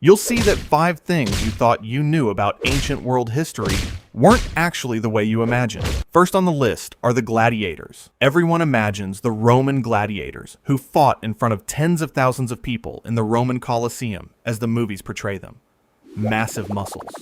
You'll see that 5 things you thought you knew about ancient world history weren't actually the way you imagined. First on the list are the gladiators. Everyone imagines the Roman gladiators who fought in front of tens of thousands of people in the Roman Colosseum as the movies portray them. Massive muscles,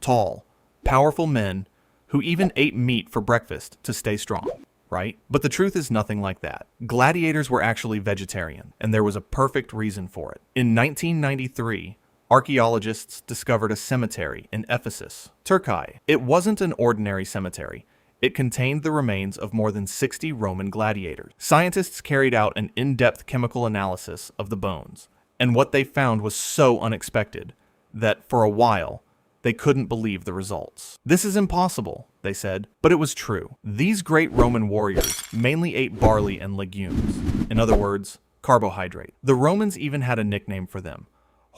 tall, powerful men who even ate meat for breakfast to stay strong. Right? But the truth is nothing like that. Gladiators were actually vegetarian, and there was a perfect reason for it. In 1993, archaeologists discovered a cemetery in Ephesus, Turkey. It wasn't an ordinary cemetery. It contained the remains of more than 60 Roman gladiators. Scientists carried out an in-depth chemical analysis of the bones, and what they found was so unexpected that, for a while, they couldn't believe the results. This is impossible, they said, but it was true. These great Roman warriors mainly ate barley and legumes. In other words, carbohydrate. The Romans even had a nickname for them,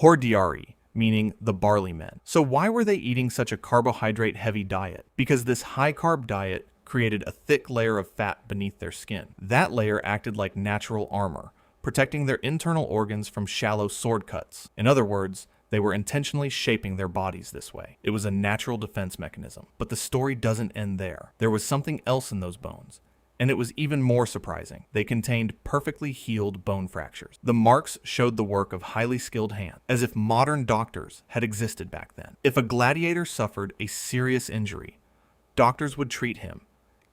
hordearii, meaning the barley men. So why were they eating such a carbohydrate-heavy diet? Because this high-carb diet created a thick layer of fat beneath their skin. That layer acted like natural armor, protecting their internal organs from shallow sword cuts. In other words, they were intentionally shaping their bodies this way. It was a natural defense mechanism. But the story doesn't end there. There was something else in those bones, and it was even more surprising. They contained perfectly healed bone fractures. The marks showed the work of highly skilled hands, as if modern doctors had existed back then. If a gladiator suffered a serious injury, doctors would treat him,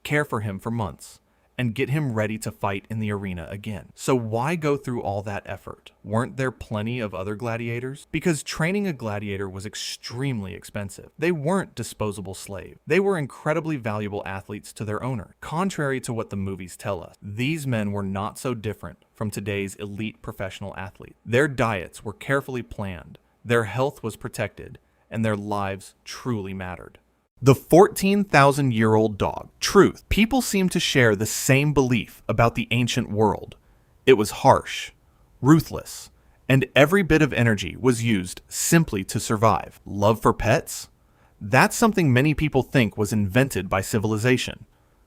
care for him for months, and get him ready to fight in the arena again. So why go through all that effort? Weren't there plenty of other gladiators? Because training a gladiator was extremely expensive. They weren't disposable slaves. They were incredibly valuable athletes to their owner. Contrary to what the movies tell us, these men were not so different from today's elite professional athletes. Their diets were carefully planned, their health was protected, and their lives truly mattered. The 14,000-year-old dog. Truth. People seem to share the same belief about the ancient world. It was harsh, ruthless, and every bit of energy was used simply to survive. Love for pets? That's something many people think was invented by civilization.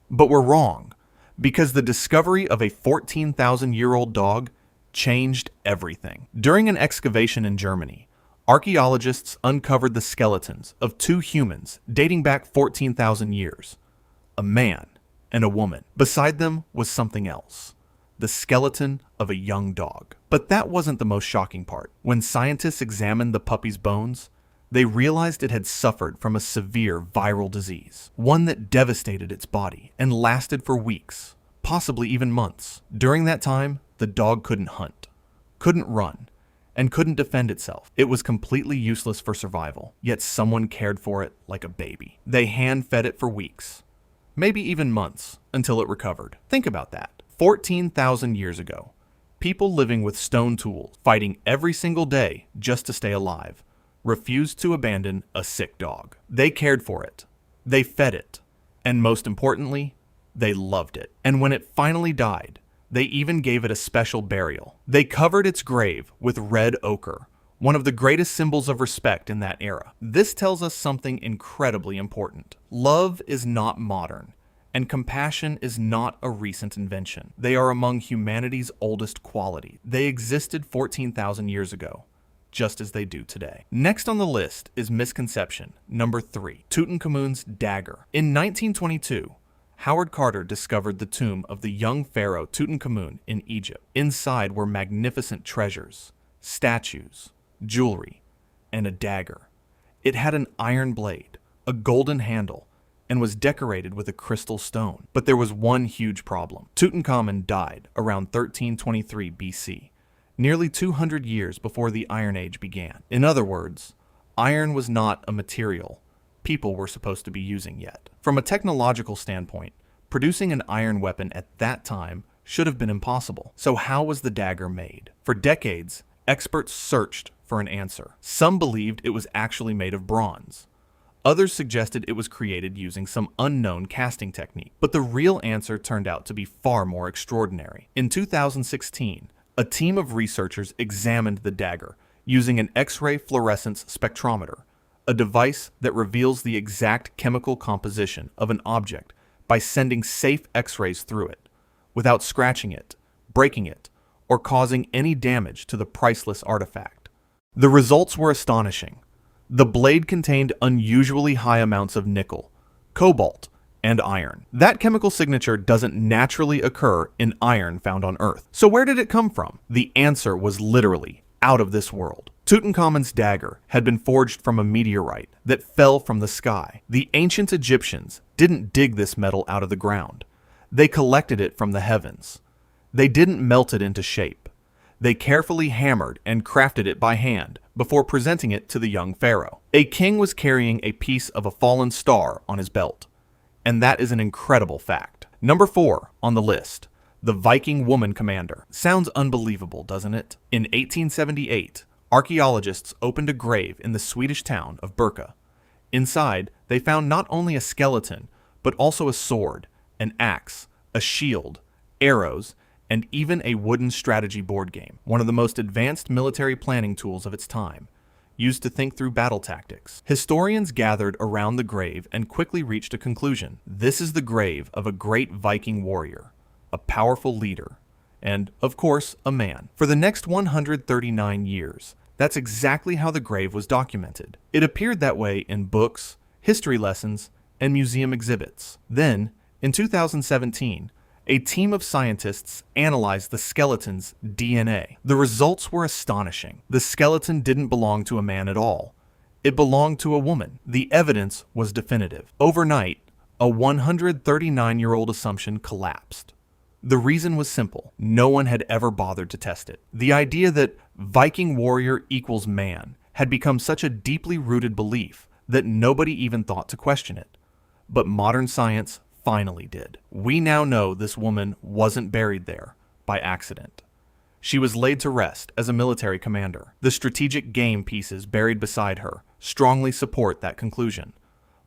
But we're wrong, because the discovery of a 14,000-year-old dog changed everything. During an excavation in Germany, archaeologists uncovered the skeletons of 2 humans dating back 14,000 years, a man and a woman. Beside them was something else, the skeleton of a young dog. But that wasn't the most shocking part. When scientists examined the puppy's bones, they realized it had suffered from a severe viral disease, one that devastated its body and lasted for weeks, possibly even months. During that time, the dog couldn't hunt, couldn't run, and couldn't defend itself. It was completely useless for survival, yet someone cared for it like a baby. They hand-fed it for weeks, maybe even months, until it recovered. Think about that. 14,000 years ago, people living with stone tools, fighting every single day just to stay alive, refused to abandon a sick dog. They cared for it, they fed it, and most importantly, they loved it. And when it finally died, they even gave it a special burial. They covered its grave with red ochre, one of the greatest symbols of respect in that era. This tells us something incredibly important. Love is not modern, and compassion is not a recent invention. They are among humanity's oldest qualities. They existed 14,000 years ago, just as they do today. Next on the list is misconception number 3, Tutankhamun's dagger. In 1922, Howard Carter discovered the tomb of the young pharaoh Tutankhamun in Egypt. Inside were magnificent treasures, statues, jewelry, and a dagger. It had an iron blade, a golden handle, and was decorated with a crystal stone. But there was one huge problem. Tutankhamun died around 1323 BC, nearly 200 years before the Iron Age began. In other words, iron was not a material people were supposed to be using yet. From a technological standpoint, producing an iron weapon at that time should have been impossible. So how was the dagger made? For decades, experts searched for an answer. Some believed it was actually made of bronze. Others suggested it was created using some unknown casting technique. But the real answer turned out to be far more extraordinary. In 2016, a team of researchers examined the dagger using an X-ray fluorescence spectrometer, a device that reveals the exact chemical composition of an object by sending safe X-rays through it, without scratching it, breaking it, or causing any damage to the priceless artifact. The results were astonishing. The blade contained unusually high amounts of nickel, cobalt, and iron. That chemical signature doesn't naturally occur in iron found on Earth. So where did it come from? The answer was literally out of this world. Tutankhamun's dagger had been forged from a meteorite that fell from the sky. The ancient Egyptians didn't dig this metal out of the ground. They collected it from the heavens. They didn't melt it into shape. They carefully hammered and crafted it by hand before presenting it to the young pharaoh. A king was carrying a piece of a fallen star on his belt. And that is an incredible fact. Number 4 on the list, the Viking woman commander. Sounds unbelievable, doesn't it? In 1878, archaeologists opened a grave in the Swedish town of Birka. Inside, they found not only a skeleton, but also a sword, an axe, a shield, arrows, and even a wooden strategy board game, one of the most advanced military planning tools of its time, used to think through battle tactics. Historians gathered around the grave and quickly reached a conclusion. This is the grave of a great Viking warrior, a powerful leader, and, of course, a man. For the next 139 years, that's exactly how the grave was documented. It appeared that way in books, history lessons, and museum exhibits. Then, in 2017, a team of scientists analyzed the skeleton's DNA. The results were astonishing. The skeleton didn't belong to a man at all. It belonged to a woman. The evidence was definitive. Overnight, a 139-year-old assumption collapsed. The reason was simple. No one had ever bothered to test it. The idea that Viking warrior equals man had become such a deeply rooted belief that nobody even thought to question it. But modern science finally did. We now know this woman wasn't buried there by accident. She was laid to rest as a military commander. The strategic game pieces buried beside her strongly support that conclusion,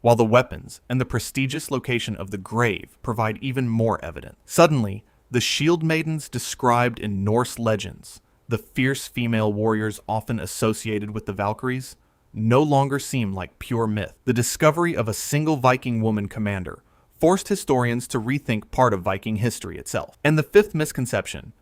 while the weapons and the prestigious location of the grave provide even more evidence. Suddenly, the shield maidens described in Norse legends, the fierce female warriors often associated with the Valkyries, no longer seem like pure myth. The discovery of a single Viking woman commander forced historians to rethink part of Viking history itself. And the fifth misconception: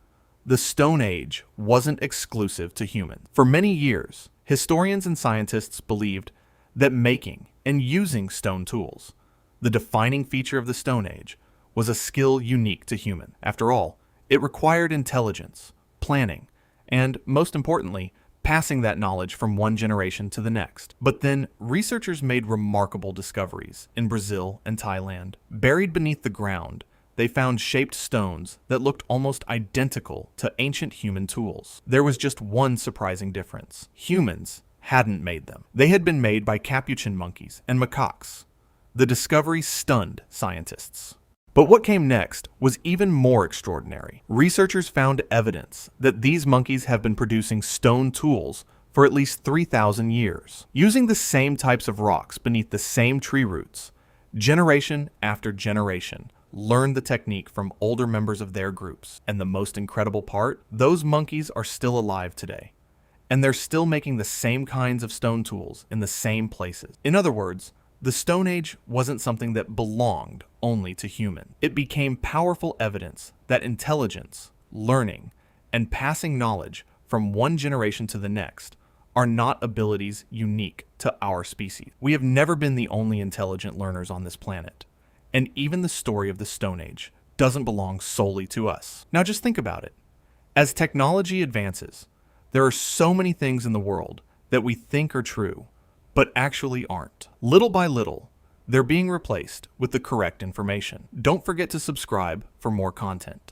the Stone Age wasn't exclusive to humans. For many years, historians and scientists believed that making and using stone tools, the defining feature of the Stone Age, was a skill unique to humans. After all, it required intelligence, planning, and, most importantly, passing that knowledge from one generation to the next. But then, researchers made remarkable discoveries in Brazil and Thailand. Buried beneath the ground, they found shaped stones that looked almost identical to ancient human tools. There was just one surprising difference. Humans hadn't made them. They had been made by capuchin monkeys and macaques. The discovery stunned scientists. But what came next was even more extraordinary. Researchers found evidence that these monkeys have been producing stone tools for at least 3,000 years. Using the same types of rocks beneath the same tree roots, generation after generation learned the technique from older members of their groups. And the most incredible part? Those monkeys are still alive today. And they're still making the same kinds of stone tools in the same places. In other words, the Stone Age wasn't something that belonged only to humans. It became powerful evidence that intelligence, learning, and passing knowledge from one generation to the next are not abilities unique to our species. We have never been the only intelligent learners on this planet, and even the story of the Stone Age doesn't belong solely to us. Now just think about it. As technology advances, there are so many things in the world that we think are true, but actually aren't. Little by little, they're being replaced with the correct information. Don't forget to subscribe for more content.